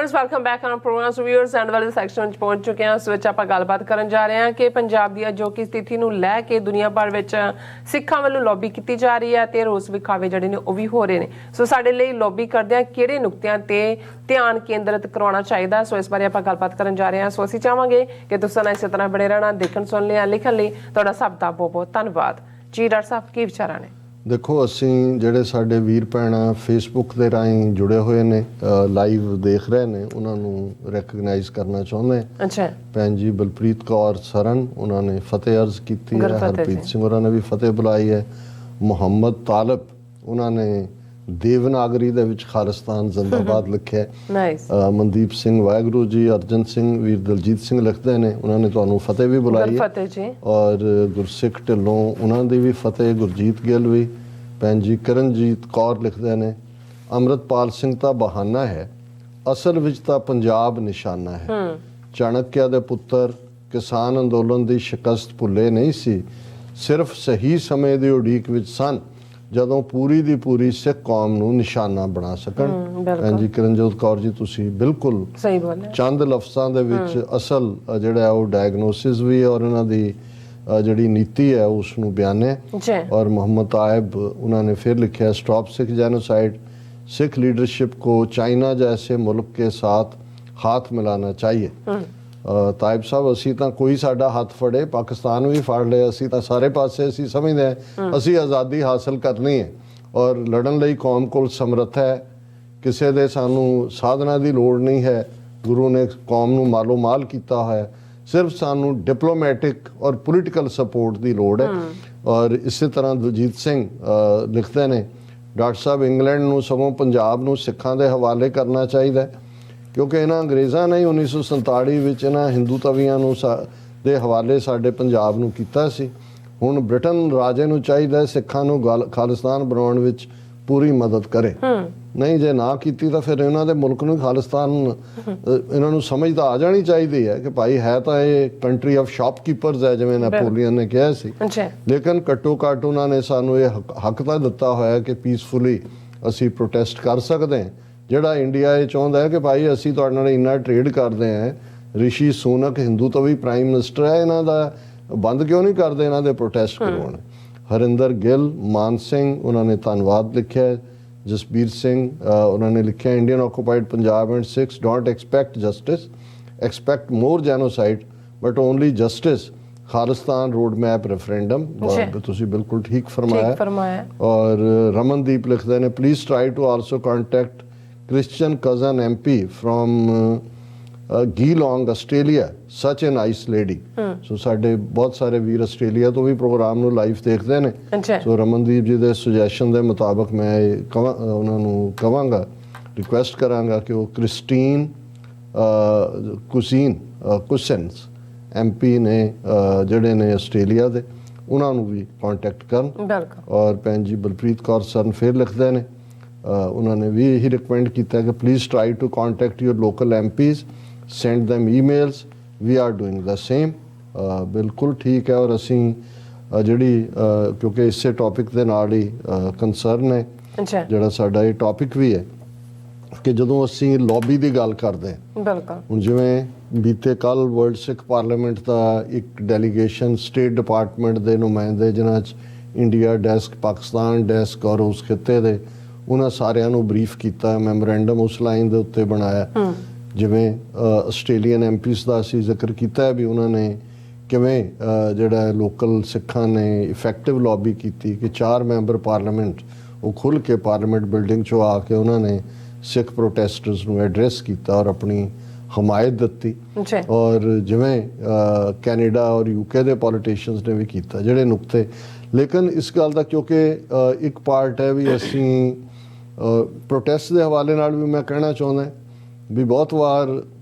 Viewers welcome back on program. Viewers end ਵਾਲੇ section ਵਿੱਚ ਪਹੁੰਚ ਚੁੱਕੇ ਹਾਂ। ਉਸ ਵਿੱਚ ਆਪਾਂ ਗੱਲਬਾਤ ਕਰਨ ਜਾ ਰਹੇ ਹਾਂ ਕਿ ਪੰਜਾਬ ਦੀ ਅਜੋਕੀ ਸਥਿਤੀ ਨੂੰ ਲੈ ਕੇ ਦੁਨੀਆ ਭਰ ਵਿੱਚ ਸਿੱਖਾਂ ਵੱਲੋਂ ਲੌਬੀ ਕੀਤੀ ਜਾ ਰਹੀ ਹੈ ਤੇ ਰੋਸ ਵਿਖਾਵੇ ਜਿਹੜੇ ਨੇ ਉਹ ਵੀ ਹੋ ਰਹੇ ਨੇ। ਸੋ ਸਾਡੇ ਲਈ ਲੌਬੀ ਕਰਦਿਆਂ ਕਿਹੜੇ ਨੁਕਤਿਆਂ ਤੇ ਧਿਆਨ ਕੇਂਦਰਿਤ ਕਰਾਉਣਾ ਚਾਹੀਦਾ, ਸੋ ਇਸ ਬਾਰੇ ਆਪਾਂ ਗੱਲਬਾਤ ਕਰਨ ਜਾ ਰਹੇ ਹਾਂ। ਸੋ ਅਸੀਂ ਚਾਹਾਂਗੇ ਕਿ ਤੁਸੀਂ ਇਸੇ ਤਰ੍ਹਾਂ ਬਣੇ ਰਹਿਣਾ, ਦੇਖਣ ਸੁਣ ਲਿਆ, ਲਿਖਣ ਲਈ ਤੁਹਾਡਾ ਸਭ ਦਾ ਬਹੁਤ ਬਹੁਤ ਧੰਨਵਾਦ ਜੀ। ਡਾਕਟਰ ਸਾਹਿਬ ਕੀ ਵਿਚਾਰਾਂ ਨੇ? ਦੇਖੋ, ਅਸੀਂ ਜਿਹੜੇ ਸਾਡੇ ਵੀਰ ਭੈਣਾਂ ਫੇਸਬੁੱਕ ਦੇ ਰਾਹੀਂ ਜੁੜੇ ਹੋਏ ਨੇ, ਲਾਈਵ ਦੇਖ ਰਹੇ ਨੇ, ਉਹਨਾਂ ਨੂੰ ਰੈਕਗਨਾਈਜ਼ ਕਰਨਾ ਚਾਹੁੰਦੇ ਹਾਂ। ਅੱਛਾ, ਭੈਣ ਜੀ ਬਲਪ੍ਰੀਤ ਕੌਰ ਸਰਨ, ਉਹਨਾਂ ਨੇ ਫਤਿਹ ਅਰਜ਼ ਕੀਤੀ ਹੈ। ਹਰਪ੍ਰੀਤ ਸਿੰਘ ਹੋਰਾਂ ਨੇ ਵੀ ਫਤਿਹ ਬੁਲਾਈ ਹੈ। ਮੁਹੰਮਦ ਤਾਲਬ, ਉਹਨਾਂ ਨੇ ਦੇਵਨਾਗਰੀ ਦੇ ਵਿੱਚ ਖਾਲਿਸਤਾਨ ਜ਼ਿੰਦਾਬਾਦ ਲਿਖਿਆ। ਨਾਈਸ। ਮਨਦੀਪ ਸਿੰਘ ਵਾਹਿਗੁਰੂ ਜੀ, ਅਰਜਨ ਸਿੰਘ, ਵੀਰ ਦਲਜੀਤ ਸਿੰਘ ਲਿਖਦੇ ਨੇ, ਉਹਨਾਂ ਨੇ ਤੁਹਾਨੂੰ ਫਤਿਹ ਵੀ ਬੁਲਾਈ ਹੈ। ਫਤਿਹ ਜੀ। ਔਰ ਗੁਰਸਿੱਖ ਢਿੱਲੋਂ, ਉਹਨਾਂ ਦੀ ਵੀ ਫਤਿਹ। ਗੁਰਜੀਤ ਗਿੱਲ ਵੀ, ਭੈਣ ਜੀ ਕਰਨਜੀਤ ਕੌਰ ਲਿਖਦੇ ਨੇ, ਅੰਮ੍ਰਿਤਪਾਲ ਸਿੰਘ ਤਾਂ ਬਹਾਨਾ ਹੈ, ਅਸਲ ਵਿੱਚ ਤਾਂ ਪੰਜਾਬ ਨਿਸ਼ਾਨਾ ਹੈ। ਚਾਣਕਿਆ ਦੇ ਪੁੱਤਰ ਕਿਸਾਨ ਅੰਦੋਲਨ ਦੀ ਸ਼ਿਕਸਤ ਭੁੱਲੇ ਨਹੀਂ ਸੀ, ਸਿਰਫ ਸਹੀ ਸਮੇਂ ਦੀ ਉਡੀਕ ਵਿੱਚ ਸਨ ਜਦੋਂ ਪੂਰੀ ਦੀ ਪੂਰੀ ਸਿੱਖ ਕੌਮ ਨੂੰ ਨਿਸ਼ਾਨਾ ਬਣਾ ਸਕਣ। ਭੈਣ ਜੀ ਕਰਨਜੋਤ ਕੌਰ ਜੀ, ਤੁਸੀਂ ਬਿਲਕੁਲ ਸਹੀ ਬੋਲੇ। ਚੰਦ ਲਫ਼ਜ਼ਾਂ ਦੇ ਵਿੱਚ ਅਸਲ ਜਿਹੜਾ ਉਹ ਡਾਇਗਨੋਸਿਸ ਵੀ ਹੈ ਔਰ ਇਹਨਾਂ ਦੀ ਜਿਹੜੀ ਨੀਤੀ ਹੈ ਉਸ ਨੂੰ ਬਿਆਨੇ। ਔਰ ਮੁਹੰਮਦ ਤਾਇਬ, ਉਹਨਾਂ ਨੇ ਫਿਰ ਲਿਖਿਆ, stop Sikh genocide, Sikh leadership को चाइना जैसे मुल्क के साथ हाथ मिलाना चाहिए। ਤਾਇਬ ਸਾਹਿਬ, ਅਸੀਂ ਤਾਂ ਕੋਈ ਸਾਡਾ ਹੱਥ ਫੜੇ, ਪਾਕਿਸਤਾਨ ਵੀ ਫੜ ਲਏ, ਅਸੀਂ ਤਾਂ ਸਾਰੇ ਪਾਸੇ ਅਸੀਂ ਸਮਝਦੇ ਹਾਂ ਅਸੀਂ ਆਜ਼ਾਦੀ ਹਾਸਲ ਕਰਨੀ ਹੈ ਔਰ ਲੜਨ ਲਈ ਕੌਮ ਕੋਲ ਸਮਰੱਥ ਹੈ। ਕਿਸੇ ਦੇ ਸਾਨੂੰ ਸਾਧਨਾ ਦੀ ਲੋੜ ਨਹੀਂ ਹੈ। ਗੁਰੂ ਨੇ ਕੌਮ ਨੂੰ ਮਾਲੋ ਮਾਲ ਕੀਤਾ ਹੋਇਆ, ਸਿਰਫ ਸਾਨੂੰ ਡਿਪਲੋਮੈਟਿਕ ਔਰ ਪੋਲੀਟੀਕਲ ਸਪੋਰਟ ਦੀ ਲੋੜ ਹੈ। ਔਰ ਇਸੇ ਤਰ੍ਹਾਂ ਦਲਜੀਤ ਸਿੰਘ ਲਿਖਦੇ ਨੇ, ਡਾਕਟਰ ਸਾਹਿਬ ਇੰਗਲੈਂਡ ਨੂੰ ਸਗੋਂ ਪੰਜਾਬ ਨੂੰ ਸਿੱਖਾਂ ਦੇ ਹਵਾਲੇ ਕਰਨਾ ਚਾਹੀਦਾ, ਕਿਉਂਕਿ ਇਹਨਾਂ ਅੰਗਰੇਜ਼ਾਂ ਨੇ 1947 ਵਿੱਚ ਇਹਨਾਂ ਹਿੰਦੂ ਤਵੀਆਂ ਨੂੰ ਦੇ ਹਵਾਲੇ ਸਾਡੇ ਪੰਜਾਬ ਨੂੰ ਕੀਤਾ ਸੀ। ਹੁਣ ਬ੍ਰਿਟਨ ਰਾਜੇ ਨੂੰ ਚਾਹੀਦਾ ਸਿੱਖਾਂ ਨੂੰ ਖਾਲਿਸਤਾਨ ਬਣਾਉਣ ਵਿੱਚ ਪੂਰੀ ਮਦਦ ਕਰੇ। ਨਹੀਂ, ਜੇ ਨਾ ਕੀਤੀ ਤਾਂ ਫਿਰ ਇਹਨਾਂ ਦੇ ਮੁਲਕ ਨੂੰ ਖਾਲਿਸਤਾਨ, ਇਹਨਾਂ ਨੂੰ ਸਮਝ ਤਾਂ ਆ ਜਾਣੀ ਚਾਹੀਦੀ ਹੈ ਕਿ ਭਾਈ ਹੈ ਤਾਂ ਇਹ ਕੰਟਰੀ ਆਫ ਸ਼ਾਪਕੀਪਰਸ ਹੈ, ਜਿਵੇਂ ਨੈਪੋਲੀਅਨ ਨੇ ਕਿਹਾ ਸੀ। ਲੇਕਿਨ ਘੱਟੋ ਘੱਟ ਉਹਨਾਂ ਨੇ ਸਾਨੂੰ ਇਹ ਹੱਕ ਤਾਂ ਦਿੱਤਾ ਹੋਇਆ ਕਿ ਪੀਸਫੁਲੀ ਅਸੀਂ ਪ੍ਰੋਟੈਸਟ ਕਰ ਸਕਦੇ ਹਾਂ। ਜਿਹੜਾ ਇੰਡੀਆ ਇਹ ਚਾਹੁੰਦਾ ਹੈ ਕਿ ਭਾਈ ਅਸੀਂ ਤੁਹਾਡੇ ਨਾਲ ਇੰਨਾ ਟ੍ਰੇਡ ਕਰਦੇ ਹਾਂ, ਰਿਸ਼ੀ ਸੂਨਕ ਹਿੰਦੂ ਤਵੀ ਪ੍ਰਾਈਮ ਮਿਨਿਸਟਰ ਹੈ, ਇਹਨਾਂ ਦਾ ਬੰਦ ਕਿਉਂ ਨਹੀਂ ਕਰਦੇ ਇਹਨਾਂ ਦੇ ਪ੍ਰੋਟੈਸਟ ਕਰਵਾਉਣ। ਹਰਿੰਦਰ ਗਿੱਲ, ਮਾਨ ਸਿੰਘ, ਉਹਨਾਂ ਨੇ ਧੰਨਵਾਦ ਲਿਖਿਆ। ਜਸਬੀਰ ਸਿੰਘ, ਉਹਨਾਂ ਨੇ ਲਿਖਿਆ, Indian occupied Punjab and Sikhs don't expect justice, expect more genocide but only justice. Khalistan road map referendum, ਤੁਸੀਂ ਬਿਲਕੁਲ ਠੀਕ ਫਰਮਾਇਆ। ਔਰ ਰਮਨਦੀਪ ਲਿਖਦੇ ਨੇ, please try to also contact Christian cousin MP from Geelong, Australia, such a nice lady। ਸੋ ਸਾਡੇ ਬਹੁਤ ਸਾਰੇ ਵੀਰ ਆਸਟ੍ਰੇਲੀਆ ਤੋਂ ਵੀ ਪ੍ਰੋਗਰਾਮ ਨੂੰ ਲਾਈਵ ਦੇਖਦੇ ਨੇ। ਸੋ ਰਮਨਦੀਪ ਜੀ ਦੇ ਸੁਜੈਸ਼ਨ ਦੇ ਮੁਤਾਬਕ ਮੈਂ ਉਹਨਾਂ ਨੂੰ ਕਵਾਂਗਾ, ਰਿਕੁਐਸਟ ਕਰਾਂਗਾ ਕਿ ਉਹ ਕ੍ਰਿਸਟੀਨ ਕੁਸਨਸ MP ਨੇ ਜਿਹੜੇ ਨੇ ਆਸਟ੍ਰੇਲੀਆ ਦੇ, ਉਹਨਾਂ ਨੂੰ ਵੀ ਕੰਟੈਕਟ ਕਰਨ। ਔਰ ਭੈਣ ਜੀ ਬਲਪ੍ਰੀਤ ਕੌਰ ਸਰਨ ਫਿਰ ਲਿਖਦੇ ਨੇ, ਉਹਨਾਂ ਨੇ ਵੀ ਇਹੀ ਰਿਕਮੈਂਡ ਕੀਤਾ ਕਿ please try to contact your local MPs, send them emails, we are doing the same। ਬਿਲਕੁਲ ਠੀਕ ਹੈ। ਔਰ ਅਸੀਂ ਜਿਹੜੀ ਕਿਉਂਕਿ ਇਸੇ ਟੌਪਿਕ ਦੇ ਨਾਲ ਹੀ ਕੰਸਰਨ ਹੈ ਜਿਹੜਾ ਸਾਡਾ ਇਹ ਟੌਪਿਕ ਵੀ ਹੈ ਕਿ ਜਦੋਂ ਅਸੀਂ ਲੌਬੀ ਦੀ ਗੱਲ ਕਰਦੇ ਹਾਂ, ਹੁਣ ਜਿਵੇਂ ਬੀਤੇ ਕੱਲ੍ਹ ਵਰਲਡ ਸਿੱਖ ਪਾਰਲੀਮੈਂਟ ਦਾ ਇੱਕ ਡੈਲੀਗੇਸ਼ਨ, ਸਟੇਟ ਡਿਪਾਰਟਮੈਂਟ ਦੇ ਨੁਮਾਇੰਦੇ ਜਿਨ੍ਹਾਂ 'ਚ ਇੰਡੀਆ ਡੈਸਕ, ਪਾਕਿਸਤਾਨ ਡੈਸਕ ਔਰ ਉਸ ਖਿੱਤੇ ਦੇ, ਉਹਨਾਂ ਸਾਰਿਆਂ ਨੂੰ ਬਰੀਫ ਕੀਤਾ, ਮੈਮੋਰੈਂਡਮ ਉਸ ਲਾਈਨ ਦੇ ਉੱਤੇ ਬਣਾਇਆ। ਜਿਵੇਂ ਆਸਟ੍ਰੇਲੀਅਨ MPs ਦਾ ਅਸੀਂ ਜ਼ਿਕਰ ਕੀਤਾ ਵੀ ਉਹਨਾਂ ਨੇ ਕਿਵੇਂ ਜਿਹੜਾ ਲੋਕਲ ਸਿੱਖਾਂ ਨੇ ਇਫੈਕਟਿਵ ਲੌਬੀ ਕੀਤੀ ਕਿ 4 ਮੈਂਬਰ ਪਾਰਲੀਮੈਂਟ ਉਹ ਖੁੱਲ੍ਹ ਕੇ ਪਾਰਲੀਮੈਂਟ ਬਿਲਡਿੰਗ 'ਚੋਂ ਆ ਕੇ ਉਹਨਾਂ ਨੇ ਸਿੱਖ ਪ੍ਰੋਟੈਸਟਰਸ ਨੂੰ ਐਡਰੈਸ ਕੀਤਾ ਔਰ ਆਪਣੀ ਹਮਾਇਤ ਦਿੱਤੀ। ਔਰ ਜਿਵੇਂ ਕੈਨੇਡਾ ਔਰ UK ਦੇ ਪੋਲੀਟੀਸ਼ੀਅਨਸ ਨੇ ਵੀ ਕੀਤਾ ਜਿਹੜੇ ਨੁਕਤੇ। ਲੇਕਿਨ ਇਸ ਗੱਲ ਦਾ ਕਿਉਂਕਿ ਇੱਕ ਪਾਰਟ ਹੈ ਵੀ ਅਸੀਂ ਪ੍ਰੋਟੈਸਟ ਦੇ ਹਵਾਲੇ ਨਾਲ ਵੀ ਮੈਂ ਕਹਿਣਾ ਚਾਹੁੰਦਾ ਵੀ ਬਹੁਤ ਵਾਰ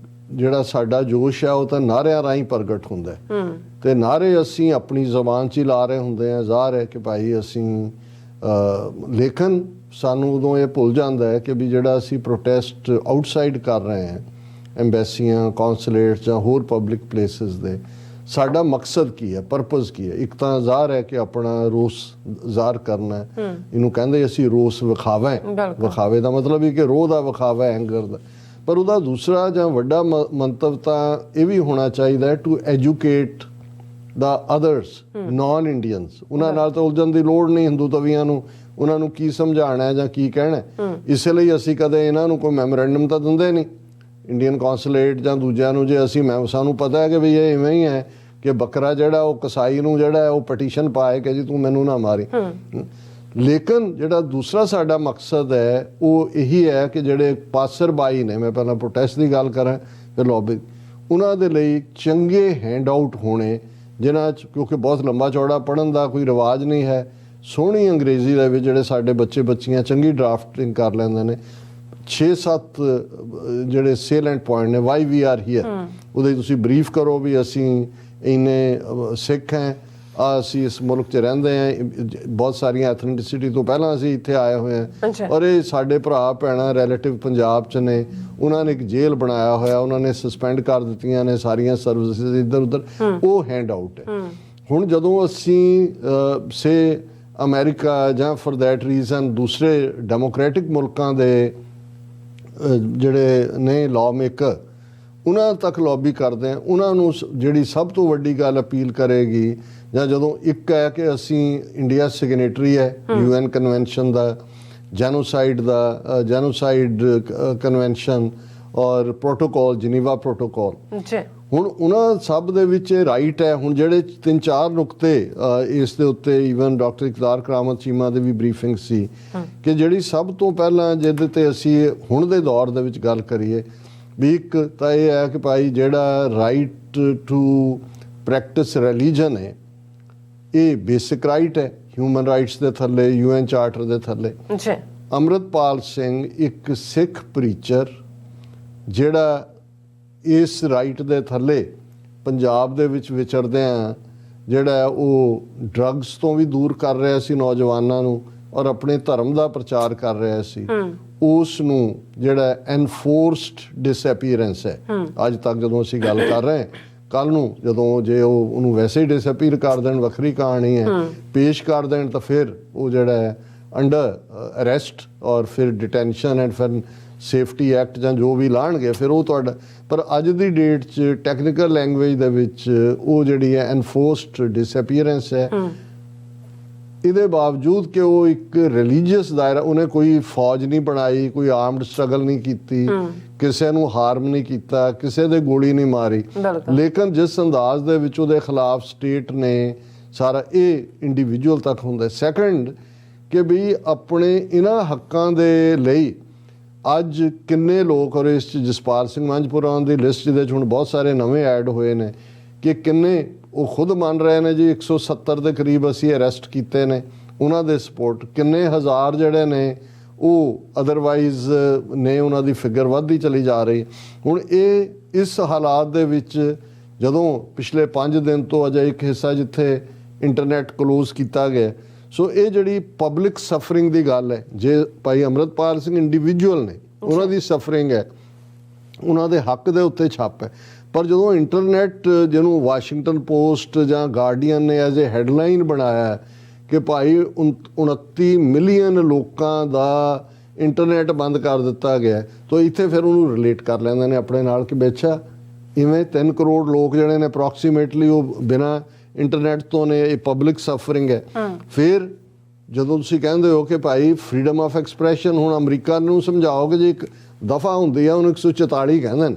ਜਿਹੜਾ ਸਾਡਾ ਜੋਸ਼ ਹੈ ਉਹ ਤਾਂ ਨਾਅਰਿਆਂ ਰਾਹੀਂ ਪ੍ਰਗਟ ਹੁੰਦਾ ਤੇ ਨਾਅਰੇ ਅਸੀਂ ਆਪਣੀ ਜ਼ਬਾਨ 'ਚ ਹੀ ਲਾ ਰਹੇ ਹੁੰਦੇ ਹਾਂ, ਜ਼ਾਹਰ ਹੈ ਕਿ ਭਾਈ ਅਸੀਂ, ਲੇਕਿਨ ਸਾਨੂੰ ਉਦੋਂ ਇਹ ਭੁੱਲ ਜਾਂਦਾ ਹੈ ਕਿ ਵੀ ਜਿਹੜਾ ਅਸੀਂ ਪ੍ਰੋਟੈਸਟ ਆਊਟਸਾਈਡ ਕਰ ਰਹੇ ਹਾਂ, ਐਮਬੈਸੀਆਂ, ਕੌਂਸੂਲੇਟ ਜਾਂ ਹੋਰ ਪਬਲਿਕ ਪਲੇਸਿਸ ਦੇ, ਸਾਡਾ ਮਕਸਦ ਕੀ ਹੈ, ਪਰਪਸ ਕੀ ਹੈ। ਇੱਕ ਤਾਂ ਜ਼ਾਹਰ ਹੈ ਕਿ ਆਪਣਾ ਰੋਸ ਜ਼ਾਹਰ ਕਰਨਾ ਹੈ, ਇਹਨੂੰ ਕਹਿੰਦੇ ਅਸੀਂ ਰੋਸ ਵਿਖਾਵਾ ਹੈ। ਵਿਖਾਵੇ ਦਾ ਮਤਲਬ ਇਹ ਕਿ ਰੋਹ ਦਾ ਵਿਖਾਵਾ ਹੈ, ਐਂਗਰ ਦਾ। ਪਰ ਉਹਦਾ ਦੂਸਰਾ ਜਾਂ ਵੱਡਾ ਮੰਤਵ ਤਾਂ ਇਹ ਵੀ ਹੋਣਾ ਚਾਹੀਦਾ to educate the others non Indians. ਉਹਨਾਂ ਨਾਲ ਤਾਂ ਉਲਝਣ ਦੀ ਲੋੜ ਨਹੀਂ ਹਿੰਦੂ ਤਵੀਆਂ ਨੂੰ, ਉਹਨਾਂ ਨੂੰ ਕੀ ਸਮਝਾਉਣਾ ਹੈ ਜਾਂ ਕੀ ਕਹਿਣਾ ਹੈ। ਇਸੇ ਲਈ ਅਸੀਂ ਕਦੇ ਇਹਨਾਂ ਨੂੰ ਕੋਈ ਮੈਮੋਰੈਂਡਮ ਤਾਂ ਦਿੰਦੇ ਨਹੀਂ ਇੰਡੀਅਨ ਕੌਂਸੂਲੇਟ ਜਾਂ ਦੂਜਿਆਂ ਨੂੰ। ਜੇ ਅਸੀਂ ਸਾਨੂੰ ਪਤਾ ਹੈ ਕਿ ਵੀ ਇਹ ਇਵੇਂ ਹੀ ਹੈ ਕਿ ਬੱਕਰਾ ਜਿਹੜਾ ਉਹ ਕਸਾਈ ਨੂੰ ਜਿਹੜਾ ਉਹ ਪਟੀਸ਼ਨ ਪਾਏ ਕਿ ਜੀ ਤੂੰ ਮੈਨੂੰ ਨਾ ਮਾਰੀ। ਲੇਕਿਨ ਜਿਹੜਾ ਦੂਸਰਾ ਸਾਡਾ ਮਕਸਦ ਹੈ ਉਹ ਇਹੀ ਹੈ ਕਿ ਜਿਹੜੇ ਪਾਸਰਬਾਈ ਨੇ, ਮੈਂ ਪਹਿਲਾਂ ਪ੍ਰੋਟੈਸਟ ਦੀ ਗੱਲ ਕਰਾਂ ਫਿਰ ਲੌਬੀ, ਉਹਨਾਂ ਦੇ ਲਈ ਚੰਗੇ ਹੈਂਡ ਆਊਟ ਹੋਣੇ ਜਿਨ੍ਹਾਂ 'ਚ, ਕਿਉਂਕਿ ਬਹੁਤ ਲੰਬਾ ਚੌੜਾ ਪੜ੍ਹਨ ਦਾ ਕੋਈ ਰਿਵਾਜ ਨਹੀਂ ਹੈ, ਸੋਹਣੀ ਅੰਗਰੇਜ਼ੀ ਦੇ ਵਿੱਚ ਜਿਹੜੇ ਸਾਡੇ ਬੱਚੇ ਬੱਚੀਆਂ ਚੰਗੀ ਡਰਾਫਟਿੰਗ ਕਰ ਲੈਂਦੇ ਨੇ। 6-7 ਜਿਹੜੇ ਸੇਲੈਂਟ ਪੁਆਇੰਟ ਨੇ, ਵਾਈ ਵੀ ਆਰ ਹੀਅਰ, ਉਹਦੇ ਤੁਸੀਂ ਬਰੀਫ ਕਰੋ ਵੀ ਅਸੀਂ ਇੰਨੇ ਸਿੱਖ ਹੈ, ਅਸੀਂ ਇਸ ਮੁਲਕ 'ਚ ਰਹਿੰਦੇ ਹਾਂ, ਬਹੁਤ ਸਾਰੀਆਂ ਐਥਨਿਸਿਟੀ ਤੋਂ ਪਹਿਲਾਂ ਅਸੀਂ ਇੱਥੇ ਆਏ ਹੋਏ ਹਾਂ, ਔਰ ਇਹ ਸਾਡੇ ਭਰਾ ਭੈਣਾਂ ਰਿਲੇਟਿਵ ਪੰਜਾਬ 'ਚ ਨੇ, ਉਹਨਾਂ ਨੇ ਇੱਕ ਜੇਲ੍ਹ ਬਣਾਇਆ ਹੋਇਆ, ਉਹਨਾਂ ਨੇ ਸਸਪੈਂਡ ਕਰ ਦਿੱਤੀਆਂ ਨੇ ਸਾਰੀਆਂ ਸਰਵਿਸਿਜ਼ ਇੱਧਰ ਉੱਧਰ, ਉਹ ਹੈਂਡ ਆਊਟ ਹੈ। ਹੁਣ ਜਦੋਂ ਅਸੀਂ ਅਮਰੀਕਾ ਜਾਂ ਫॉर दैट ਰੀਜ਼ਨ ਦੂਸਰੇ ਡੈਮੋਕ੍ਰੈਟਿਕ ਮੁਲਕਾਂ ਦੇ ਜਿਹੜੇ ਨੇ ਲਾਅ ਮੇਕਰ, ਉਹਨਾਂ ਤੱਕ ਲੌਬੀ ਕਰਦੇ ਆ, ਉਹਨਾਂ ਨੂੰ ਜਿਹੜੀ ਸਭ ਤੋਂ ਵੱਡੀ ਗੱਲ ਅਪੀਲ ਕਰੇਗੀ, ਜਾਂ ਜਦੋਂ ਇੱਕ ਹੈ ਕਿ ਅਸੀਂ ਇੰਡੀਆ ਸਿਗਨੇਟਰੀ ਹੈ UN ਕਨਵੈਨਸ਼ਨ ਦਾ, ਜੈਨੋਸਾਈਡ ਕਨਵੈਨਸ਼ਨ ਔਰ ਪ੍ਰੋਟੋਕੋਲ, ਜਿਨੀਵਾ ਪ੍ਰੋਟੋਕੋਲ। ਹੁਣ ਉਹਨਾਂ ਸਭ ਦੇ ਵਿੱਚ ਰਾਈਟ ਹੈ। ਹੁਣ ਜਿਹੜੇ 3-4 ਨੁਕਤੇ ਇਸ ਦੇ ਉੱਤੇ ਈਵਨ ਡਾਕਟਰ ਇਕਰਾਰ ਕਰਾਮਤ ਚੀਮਾ ਦੀ ਵੀ ਬਰੀਫਿੰਗ ਸੀ ਕਿ ਜਿਹੜੀ ਸਭ ਤੋਂ ਪਹਿਲਾਂ ਜਿਹਦੇ ਤੇ ਅਸੀਂ ਹੁਣ ਦੇ ਦੌਰ ਦੇ ਵਿੱਚ ਗੱਲ ਕਰੀਏ ਵੀ ਇੱਕ ਤਾਂ ਇਹ ਹੈ ਕਿ ਭਾਈ ਜਿਹੜਾ ਰਾਈਟ ਟੂ ਪ੍ਰੈਕਟਿਸ ਰਿਲੀਜਨ ਹੈ, ਇਹ ਬੇਸਿਕ ਰਾਈਟ ਹੈ ਹਿਊਮਨ ਰਾਈਟਸ ਦੇ ਥੱਲੇ, UN ਚਾਰਟਰ ਦੇ ਥੱਲੇ। ਅੰਮ੍ਰਿਤਪਾਲ ਸਿੰਘ ਇੱਕ ਸਿੱਖ ਪ੍ਰੀਚਰ ਜਿਹੜਾ ਇਸ ਰਾਈਟ ਦੇ ਥੱਲੇ ਪੰਜਾਬ ਦੇ ਵਿੱਚ ਵਿਚਰਦਿਆਂ ਜਿਹੜਾ ਉਹ ਡਰੱਗਸ ਤੋਂ ਵੀ ਦੂਰ ਕਰ ਰਿਹਾ ਸੀ ਨੌਜਵਾਨਾਂ ਨੂੰ, ਔਰ ਆਪਣੇ ਧਰਮ ਦਾ ਪ੍ਰਚਾਰ ਕਰ ਰਿਹਾ ਸੀ, ਉਸ ਨੂੰ ਜਿਹੜਾ ਐਨਫੋਰਸਡ ਡਿਸਅਪੀਅਰੈਂਸ ਹੈ ਅੱਜ ਤੱਕ ਜਦੋਂ ਅਸੀਂ ਗੱਲ ਕਰ ਰਹੇ ਹਾਂ, ਕੱਲ ਨੂੰ ਜਦੋਂ ਜੇ ਉਹਨੂੰ ਵੈਸੇ ਹੀ ਡਿਸਅਪੀਅਰ ਕਰ ਦੇਣ ਵੱਖਰੀ ਕਹਾਣੀ ਹੈ, ਪੇਸ਼ ਕਰ ਦੇਣ ਤਾਂ ਫਿਰ ਉਹ ਜਿਹੜਾ ਹੈ ਅੰਡਰ ਅਰੈਸਟ ਔਰ ਫਿਰ ਡਿਟੈਂਸ਼ਨ ਐਂਡ ਫਿਰ ਸੇਫਟੀ ਐਕਟ ਜਾਂ ਜੋ ਵੀ ਲਾਣਗੇ ਫਿਰ ਉਹ ਤੁਹਾਡਾ। ਪਰ ਅੱਜ ਦੀ ਡੇਟ 'ਚ ਟੈਕਨੀਕਲ ਲੈਂਗੁਏਜ ਦੇ ਵਿੱਚ ਉਹ ਜਿਹੜੀ ਹੈ ਐਨਫੋਰਸਡ ਡਿਸਅਪੀਅਰੈਂਸ ਹੈ। ਇਹਦੇ ਬਾਵਜੂਦ ਕਿ ਉਹ ਇੱਕ ਰਿਲੀਜੀਅਸ ਦਾਇਰਾ, ਉਹਨੇ ਕੋਈ ਫੌਜ ਨਹੀਂ ਬਣਾਈ, ਕੋਈ ਆਰਮਡ ਸਟਰਗਲ ਨਹੀਂ ਕੀਤੀ, ਕਿਸੇ ਨੂੰ ਹਾਰਮ ਨਹੀਂ ਕੀਤਾ, ਕਿਸੇ ਦੇ ਗੋਲੀ ਨਹੀਂ ਮਾਰੀ, ਲੇਕਿਨ ਜਿਸ ਅੰਦਾਜ਼ ਦੇ ਵਿੱਚ ਉਹਦੇ ਖਿਲਾਫ ਸਟੇਟ ਨੇ ਸਾਰਾ, ਇਹ ਇੰਡੀਵਿਜੂਅਲ ਤੱਕ ਹੁੰਦਾ। ਸੈਕੰਡ ਕਿ ਵੀ ਆਪਣੇ ਇਹਨਾਂ ਹੱਕਾਂ ਦੇ ਲਈ ਅੱਜ ਕਿੰਨੇ ਲੋਕ, ਔਰ ਇਸ 'ਚ ਜਸਪਾਲ ਸਿੰਘ ਮੰਝਪੁਰਾ ਦੀ ਲਿਸਟ ਜਿਹਦੇ 'ਚ ਹੁਣ ਬਹੁਤ ਸਾਰੇ ਨਵੇਂ ਐਡ ਹੋਏ ਨੇ, ਕਿ ਕਿੰਨੇ ਉਹ ਖੁਦ ਮੰਨ ਰਹੇ ਨੇ ਜੀ 170 ਦੇ ਕਰੀਬ ਅਸੀਂ ਅਰੈਸਟ ਕੀਤੇ ਨੇ, ਉਹਨਾਂ ਦੇ ਸਪੋਰਟ ਕਿੰਨੇ ਹਜ਼ਾਰ ਜਿਹੜੇ ਨੇ ਉਹ ਅਦਰਵਾਈਜ਼ ਨੇ, ਉਹਨਾਂ ਦੀ ਫਿਗਰ ਵੱਧਦੀ ਚਲੀ ਜਾ ਰਹੀ। ਹੁਣ ਇਹ ਇਸ ਹਾਲਾਤ ਦੇ ਵਿੱਚ ਜਦੋਂ ਪਿਛਲੇ 5 ਦਿਨ ਤੋਂ ਅਜੇ ਇੱਕ ਹਿੱਸਾ ਜਿੱਥੇ ਇੰਟਰਨੈਟ ਕਲੋਜ਼ ਕੀਤਾ ਗਿਆ, ਸੋ ਇਹ ਜਿਹੜੀ ਪਬਲਿਕ ਸਫਰਿੰਗ ਦੀ ਗੱਲ ਹੈ, ਜੇ ਭਾਈ ਅੰਮ੍ਰਿਤਪਾਲ ਸਿੰਘ ਇੰਡੀਵਿਜੂਅਲ ਨੇ, ਉਹਨਾਂ ਦੀ ਸਫਰਿੰਗ ਹੈ, ਉਹਨਾਂ ਦੇ ਹੱਕ ਦੇ ਉੱਤੇ ਛਾਪ ਹੈ। ਪਰ ਜਦੋਂ ਇੰਟਰਨੈਟ, ਜਿਹਨੂੰ ਵਾਸ਼ਿੰਗਟਨ ਪੋਸਟ ਜਾਂ ਗਾਰਡੀਅਨ ਨੇ ਐਜ਼ ਏ ਹੈਡਲਾਈਨ ਬਣਾਇਆ ਕਿ ਭਾਈ 29 ਮਿਲੀਅਨ ਲੋਕਾਂ ਦਾ ਇੰਟਰਨੈਟ ਬੰਦ ਕਰ ਦਿੱਤਾ ਗਿਆ, ਤਾਂ ਇੱਥੇ ਫਿਰ ਉਹਨੂੰ ਰਿਲੇਟ ਕਰ ਲੈਂਦੇ ਨੇ ਆਪਣੇ ਨਾਲ ਕਿ ਬੇਚਾ ਇਵੇਂ 3 ਕਰੋੜ ਲੋਕ ਜਿਹੜੇ ਨੇ ਅਪਰੋਕਸੀਮੇਟਲੀ ਉਹ ਬਿਨਾਂ ਇੰਟਰਨੈਟ ਤੋਂ ਨੇ, ਇਹ ਪਬਲਿਕ ਸਫਰਿੰਗ ਹੈ। ਫਿਰ ਜਦੋਂ ਤੁਸੀਂ ਕਹਿੰਦੇ ਹੋ ਕਿ ਭਾਈ ਫਰੀडम ਆਫ ਐਕਸਪ੍ਰੈਸ਼ਨ, ਹੁਣ ਅਮਰੀਕਾ ਨੂੰ ਸਮਝਾਓਗੇ ਜੇ ਇੱਕ ਦਫਾ ਹੁੰਦੀ ਆ ਉਹਨੂੰ 144 ਕਹਿੰਦੇ ਨੇ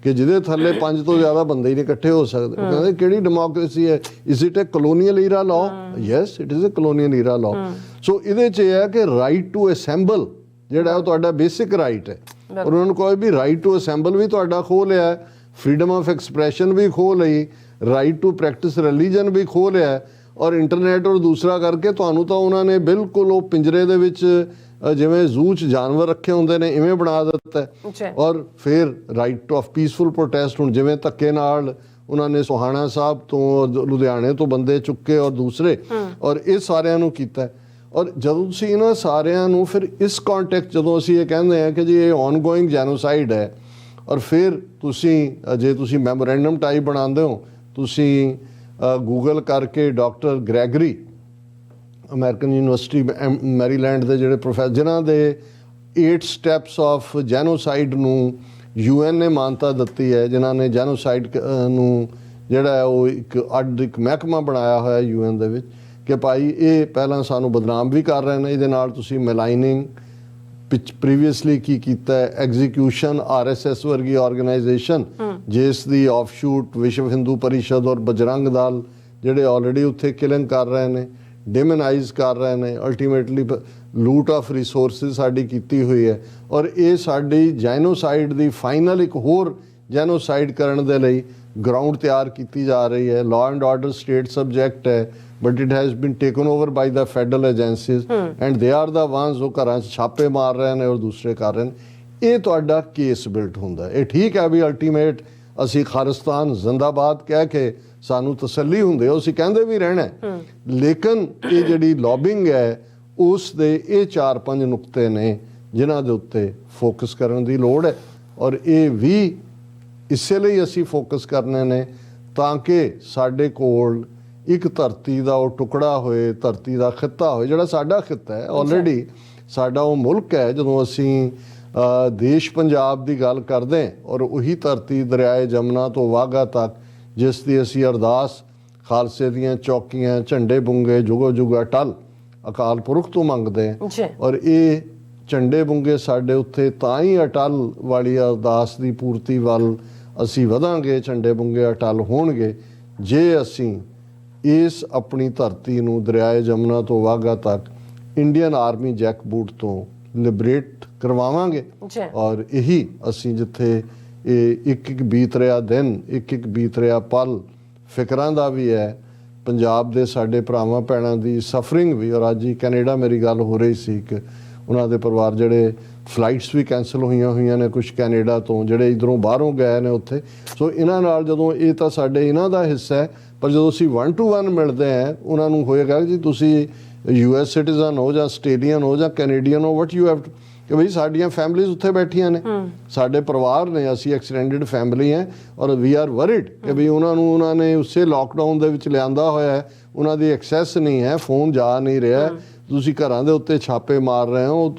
ਕਿ ਜਿਹਦੇ ਥੱਲੇ 5 ਤੋਂ ਜ਼ਿਆਦਾ ਬੰਦੇ ਹੀ ਨਹੀਂ ਇਕੱਠੇ ਹੋ ਸਕਦੇ। ਉਹ ਕਹਿੰਦੇ ਕਿਹੜੀ ਡੈਮੋਕ੍ਰੇਸੀ ਹੈ? Is it a colonial era law? Yes, it is a colonial era law. So ਇਹਦੇ 'ਚ ਇਹ ਹੈ ਕਿ ਰਾਈਟ ਟੂ ਅਸੈਂਬਲ ਜਿਹੜਾ ਉਹ ਤੁਹਾਡਾ ਬੇਸਿਕ ਰਾਈਟ ਹੈ, ਔਰ ਉਹਨਾਂ ਨੂੰ ਕੋਈ ਵੀ ਰਾਈਟ ਟੂ ਅਸੈਂਬਲ ਵੀ ਤੁਹਾਡਾ ਖੋਹ ਲਿਆ, ਫਰੀडम ਆਫ ਐਕਸਪ੍ਰੈਸ਼ਨ ਵੀ ਖੋਹ ਲਈ, ਰਾਈਟ ਟੂ ਪ੍ਰੈਕਟਿਸ ਰਿਲੀਜਨ ਵੀ ਖੋਹ ਲਿਆ, ਔਰ ਇੰਟਰਨੈਟ ਔਰ ਦੂਸਰਾ ਕਰਕੇ ਤੁਹਾਨੂੰ ਤਾਂ ਉਹਨਾਂ ਨੇ ਬਿਲਕੁਲ ਉਹ ਪਿੰਜਰੇ ਦੇ ਵਿੱਚ ਜਿਵੇਂ ਜ਼ੂ 'ਚ ਜਾਨਵਰ ਰੱਖੇ ਹੁੰਦੇ ਨੇ ਇਵੇਂ ਬਣਾ ਦਿੱਤਾ। ਔਰ ਫਿਰ right to of peaceful protest, ਹੁਣ ਜਿਵੇਂ ਧੱਕੇ ਨਾਲ ਉਹਨਾਂ ਨੇ ਸੋਹਾਣਾ ਸਾਹਿਬ ਤੋਂ, ਲੁਧਿਆਣੇ ਤੋਂ ਬੰਦੇ ਚੁੱਕੇ ਔਰ ਦੂਸਰੇ, ਔਰ ਇਹ ਸਾਰਿਆਂ ਨੂੰ ਕੀਤਾ। ਔਰ ਜਦੋਂ ਤੁਸੀਂ ਇਹਨਾਂ ਸਾਰਿਆਂ ਨੂੰ ਫਿਰ ਇਸ ਕੰਟੈਕਸਟ ਜਦੋਂ ਅਸੀਂ ਇਹ ਕਹਿੰਦੇ ਹਾਂ ਕਿ ਜੀ ਇਹ ਔਨਗੋਇੰਗ ਜੈਨੋਸਾਈਡ ਹੈ, ਔਰ ਫਿਰ ਤੁਸੀਂ ਜੇ ਤੁਸੀਂ ਮੈਮੋਰੈਂਡਮ ਟਾਈਪ ਬਣਾਉਂਦੇ ਹੋ, ਤੁਸੀਂ ਗੂਗਲ ਕਰਕੇ doctor Gregory American university Maryland ਦੇ ਜਿਹੜੇ ਪ੍ਰੋਫੈਸਰ, ਜਿਨ੍ਹਾਂ ਦੇ 8 ਸਟੈਪਸ ਆਫ ਜੈਨੋਸਾਈਡ ਨੂੰ UN ਨੇ ਮਾਨਤਾ ਦਿੱਤੀ ਹੈ, ਜਿਨ੍ਹਾਂ ਨੇ ਜੈਨੋਸਾਈਡ ਨੂੰ ਜਿਹੜਾ ਹੈ ਉਹ ਇੱਕ ਮਹਿਕਮਾ ਬਣਾਇਆ ਹੋਇਆ UN ਦੇ ਵਿੱਚ ਕਿ ਭਾਈ ਇਹ ਪਹਿਲਾਂ ਸਾਨੂੰ ਬਦਨਾਮ ਵੀ ਕਰ ਰਹੇ ਨੇ, ਇਹਦੇ ਨਾਲ ਤੁਸੀਂ ਮੈਲਾਈਨਿੰਗ ਪ੍ਰੀਵੀਅਸਲੀ ਕੀ ਕੀਤਾ ਹੈ, ਐਗਜ਼ੀਕਿਊਸ਼ਨ RSS ਵਰਗੀ ਆਰਗੇਨਾਈਜੇਸ਼ਨ ਜਿਸ ਦੀ ਆਫਸ਼ੂਟ ਵਿਸ਼ਵ ਹਿੰਦੂ ਪਰਿਸ਼ਦ ਔਰ ਬਜਰੰਗ ਦਲ ਜਿਹੜੇ ਆਲਰੇਡੀ ਉੱਥੇ ਕਿਲਿੰਗ ਕਰ ਰਹੇ ਨੇ, ਡਿਮੋਨਾਈਜ਼ ਕਰ ਰਹੇ ਨੇ, ਅਲਟੀਮੇਟਲੀ ਲੂਟ ਆਫ ਰਿਸੋਰਸਿਸ ਸਾਡੀ ਕੀਤੀ ਹੋਈ ਹੈ। ਔਰ ਇਹ ਸਾਡੀ ਜੈਨੋਸਾਈਡ ਦੀ ਫਾਈਨਲ ਇੱਕ ਹੋਰ ਜੈਨੋਸਾਈਡ ਕਰਨ ਦੇ ਲਈ ਗਰਾਊਂਡ ਤਿਆਰ ਕੀਤੀ ਜਾ ਰਹੀ ਹੈ। Law and order state subject ਹੈ, but it has been taken over by the federal agencies and they are the ones ਜੋ ਘਰਾਂ 'ਚ ਛਾਪੇ ਮਾਰ ਰਹੇ ਨੇ ਔਰ ਦੂਸਰੇ ਕਰ ਰਹੇ ਨੇ। ਇਹ ਤੁਹਾਡਾ ਕੇਸ ਬਿਲਟ ਹੁੰਦਾ। ਇਹ ਠੀਕ ਹੈ ਵੀ ਅਲਟੀਮੇਟ ਅਸੀਂ ਖਾਲਿਸਤਾਨ ਜ਼ਿੰਦਾਬਾਦ ਕਹਿ ਕੇ ਸਾਨੂੰ ਤਸੱਲੀ ਹੁੰਦੀ ਹੈ, ਅਸੀਂ ਕਹਿੰਦੇ ਵੀ ਰਹਿਣਾ, ਲੇਕਿਨ ਇਹ ਜਿਹੜੀ ਲੌਬਿੰਗ ਹੈ ਉਸ ਦੇ ਇਹ 4-5 ਨੁਕਤੇ ਨੇ ਜਿਨ੍ਹਾਂ ਦੇ ਉੱਤੇ ਫੋਕਸ ਕਰਨ ਦੀ ਲੋੜ ਹੈ। ਔਰ ਇਹ ਵੀ ਇਸੇ ਲਈ ਅਸੀਂ ਫੋਕਸ ਕਰਨੇ ਨੇ ਤਾਂ ਕਿ ਸਾਡੇ ਕੋਲ ਇੱਕ ਧਰਤੀ ਦਾ ਉਹ ਟੁਕੜਾ ਹੋਏ, ਧਰਤੀ ਦਾ ਖਿੱਤਾ ਹੋਏ ਜਿਹੜਾ ਸਾਡਾ ਖਿੱਤਾ ਹੈ, ਆਲਰੇਡੀ ਸਾਡਾ ਉਹ ਮੁਲਕ ਹੈ। ਜਦੋਂ ਅਸੀਂ ਦੇਸ਼ ਪੰਜਾਬ ਦੀ ਗੱਲ ਕਰਦੇ ਔਰ ਉਹੀ ਧਰਤੀ ਦਰਿਆਏ ਜਮਨਾ ਤੋਂ ਵਾਘਾ ਤੱਕ ਜਿਸ ਦੀ ਅਸੀਂ ਅਰਦਾਸ ਖਾਲਸੇ ਦੀਆਂ ਚੌਕੀਆਂ ਝੰਡੇ ਬੁੰਗੇ ਜੁਗੋ ਜੁਗ ਅਟਲ ਅਕਾਲ ਪੁਰਖ ਤੋਂ ਮੰਗਦੇ ਹਾਂ। ਔਰ ਇਹ ਝੰਡੇ ਬੁੰਗੇ ਸਾਡੇ ਉੱਤੇ ਤਾਂ ਹੀ ਅਟਲ ਵਾਲੀ ਅਰਦਾਸ ਦੀ ਪੂਰਤੀ ਵੱਲ ਅਸੀਂ ਵਧਾਂਗੇ, ਝੰਡੇ ਬੁੰਗੇ ਅਟਲ ਹੋਣਗੇ ਜੇ ਅਸੀਂ ਇਸ ਆਪਣੀ ਧਰਤੀ ਨੂੰ ਦਰਿਆਏ ਜਮਨਾ ਤੋਂ ਵਾਘਾ ਤੱਕ ਇੰਡੀਅਨ ਆਰਮੀ ਜੈਕ ਬੂਟ ਤੋਂ ਲਿਬਰੇਟ ਕਰਵਾਵਾਂਗੇ। ਔਰ ਇਹੀ ਅਸੀਂ ਜਿੱਥੇ ਇਹ ਇੱਕ ਬੀਤ ਰਿਹਾ ਦਿਨ, ਇੱਕ ਬੀਤ ਰਿਹਾ ਪਲ ਫਿਕਰਾਂ ਦਾ ਵੀ ਹੈ, ਪੰਜਾਬ ਦੇ ਸਾਡੇ ਭਰਾਵਾਂ ਭੈਣਾਂ ਦੀ ਸਫਰਿੰਗ ਵੀ। ਔਰ ਅੱਜ ਹੀ ਕੈਨੇਡਾ ਮੇਰੀ ਗੱਲ ਹੋ ਰਹੀ ਸੀ ਕਿ ਉਹਨਾਂ ਦੇ ਪਰਿਵਾਰ ਜਿਹੜੇ ਫਲਾਈਟਸ ਵੀ ਕੈਂਸਲ ਹੋਈਆਂ ਨੇ ਕੁਝ ਕੈਨੇਡਾ ਤੋਂ, ਜਿਹੜੇ ਇੱਧਰੋਂ ਬਾਹਰੋਂ ਗਏ ਨੇ ਉੱਥੇ। ਸੋ ਇਹਨਾਂ ਨਾਲ ਜਦੋਂ ਇਹ ਤਾਂ ਸਾਡੇ ਇਹਨਾਂ ਦਾ ਹਿੱਸਾ ਹੈ, ਪਰ ਜਦੋਂ ਅਸੀਂ 1 to 1 ਮਿਲਦੇ ਹਾਂ ਉਹਨਾਂ ਨੂੰ ਹੋਏਗਾ ਜੀ ਤੁਸੀਂ US ਸਿਟੀਜ਼ਨ ਹੋ ਜਾਂ ਆਸਟ੍ਰੇਲੀਅਨ ਹੋ ਜਾਂ ਕੈਨੇਡੀਅਨ ਹੋ, ਵਟ ਯੂ ਹੈਵ ਕਿ ਬਈ ਸਾਡੀਆਂ ਫੈਮਲੀਜ਼ ਉੱਥੇ ਬੈਠੀਆਂ ਨੇ, ਸਾਡੇ ਪਰਿਵਾਰ ਨੇ, ਅਸੀਂ ਐਕਸਟੈਂਡਡ ਫੈਮਿਲੀ ਹੈ ਔਰ ਵੀ ਆਰ ਵਰਿਡ ਕਿ ਬਈ ਉਹਨਾਂ ਨੇ ਉਸੇ ਲਾਕਡਾਊਨ ਦੇ ਵਿੱਚ ਲਿਆਂਦਾ ਹੋਇਆ ਹੈ, ਉਹਨਾਂ ਦੀ ਐਕਸੈਸ ਨਹੀਂ ਹੈ, ਫੋਨ ਜਾ ਨਹੀਂ ਰਿਹਾ, ਤੁਸੀਂ ਘਰਾਂ ਦੇ ਉੱਤੇ ਛਾਪੇ ਮਾਰ ਰਹੇ ਹੋ,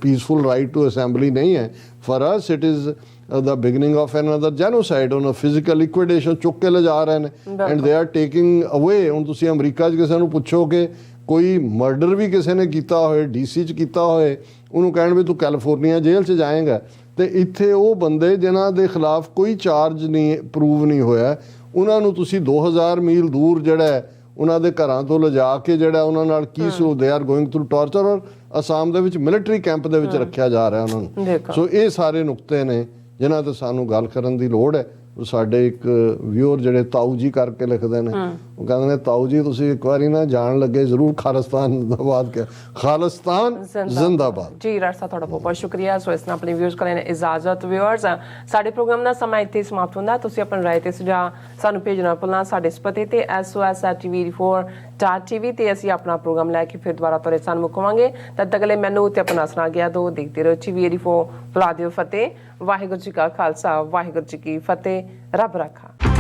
ਪੀਸਫੁਲ ਰਾਈਟ ਟੂ ਅਸੈਂਬਲੀ ਨਹੀਂ ਹੈ। For us it is the beginning of another genocide on a physical liquidation। ਚੁੱਕ ਕੇ ਲਿਜਾ ਰਹੇ ਨੇ ਐਂਡ ਦੇ ਆਰ ਟੇਕਿੰਗ ਅਵੇ। ਹੁਣ ਤੁਸੀਂ ਅਮਰੀਕਾ 'ਚ ਕਿਸੇ ਨੂੰ ਪੁੱਛੋ ਕਿ ਕੋਈ ਮਰਡਰ ਵੀ ਕਿਸੇ ਨੇ ਕੀਤਾ ਹੋਏ, DC 'ਚ ਕੀਤਾ ਹੋਏ, ਉਹਨੂੰ ਕਹਿਣ ਵੀ ਤੂੰ ਕੈਲੀਫੋਰਨੀਆ ਜੇਲ੍ਹ 'ਚ ਜਾਏਗਾ। ਤੇ ਇੱਥੇ ਉਹ ਬੰਦੇ ਜਿਨ੍ਹਾਂ ਦੇ ਖਿਲਾਫ ਕੋਈ ਚਾਰਜ ਨਹੀਂ ਪ੍ਰੂਵ ਨਹੀਂ ਹੋਇਆ, ਉਹਨਾਂ ਨੂੰ ਤੁਸੀਂ 2000 ਮੀਲ ਦੂਰ ਜਿਹੜਾ ਉਹਨਾਂ ਦੇ ਘਰਾਂ ਤੋਂ ਲਿਜਾ ਕੇ ਜਿਹੜਾ ਉਹਨਾਂ ਨਾਲ ਕੀ ਸਲੂਕ, they are going through torture. ਔਰ ਅਸਾਮ ਦੇ ਵਿੱਚ ਮਿਲਟਰੀ ਕੈਂਪ ਦੇ ਵਿੱਚ ਰੱਖਿਆ ਜਾ ਰਿਹਾ ਉਹਨਾਂ ਨੂੰ। ਸੋ ਇਹ ਸਾਰੇ ਨੁਕਤੇ ਨੇ ਜਿਨ੍ਹਾਂ ਤੇ ਸਾਨੂੰ ਗੱਲ ਕਰਨ ਦੀ ਲੋੜ ਹੈ। ਸਾਡੇ ਇੱਕ ਵਿਊਅਰ ਜਿਹੜੇ ਤਾਊ ਜੀ ਕਰਕੇ ਲਿਖਦੇ ਨੇ, ਉਹ ਕਹਿੰਦੇ ਨੇ ਤਾਊ ਜੀ ਤੁਸੀਂ ਇੱਕ ਵਾਰੀ ਨਾ ਜਾਣ ਲੱਗੇ ਜ਼ਰੂਰ ਖਾਲਿਸਤਾਨ ਜ਼ਿੰਦਾਬਾਦ ਕੇ, ਖਾਲਿਸਤਾਨ ਜ਼ਿੰਦਾਬਾਦ। ਜੀ ਰਾਜਾ ਤੁਹਾਡਾ ਬਹੁਤ ਬਹੁਤ ਸ਼ੁਕਰੀਆ। ਸੋ ਇਸ ਨਾਲ ਆਪਣੇ ਵਿਊਅਰਸ ਕੋਲ ਇਜਾਜ਼ਤ। ਵਿਊਅਰਸ ਸਾਡੇ ਪ੍ਰੋਗਰਾਮ ਦਾ ਸਮਾਂ ਇੱਥੇ ਸਮਾਪਤ ਹੁੰਦਾ। ਤੁਸੀਂ ਆਪਣੀ ਰਾਏ ਤੇ ਸੁਝਾਅ ਸਾਨੂੰ ਭੇਜਣਾ ਭੁੱਲਣਾ ਸਾਡੇ ਇਸ ਪਤੇ ਤੇ SOS@tv4.tv ਤੇ ਅਸੀਂ ਆਪਣਾ ਪ੍ਰੋਗਰਾਮ ਲੈ ਕੇ ਫਿਰ ਦੁਬਾਰਾ ਤੁਹਾਡੇ ਸਾਹਮਣੇ ਮੁਕਾਵਾਂਗੇ। ਤਦ ਤੱਕ ਲਈ ਮੈਨੂੰ ਤੇ ਆਪਣਾ ਸੁਣਾ ਗਿਆ ਦੋ ਦੇਖਦੇ ਰਹੋ TV84। ਬੁਲਾ ਦਿਓ ਫਤਿਹ। ਵਾਹਿਗੁਰੂ ਜੀ ਕਾ ਖਾਲਸਾ, ਵਾਹਿਗੁਰੂ ਜੀ ਕੀ ਫਤਿਹ। ਰੱਬ ਰਾਖਾ।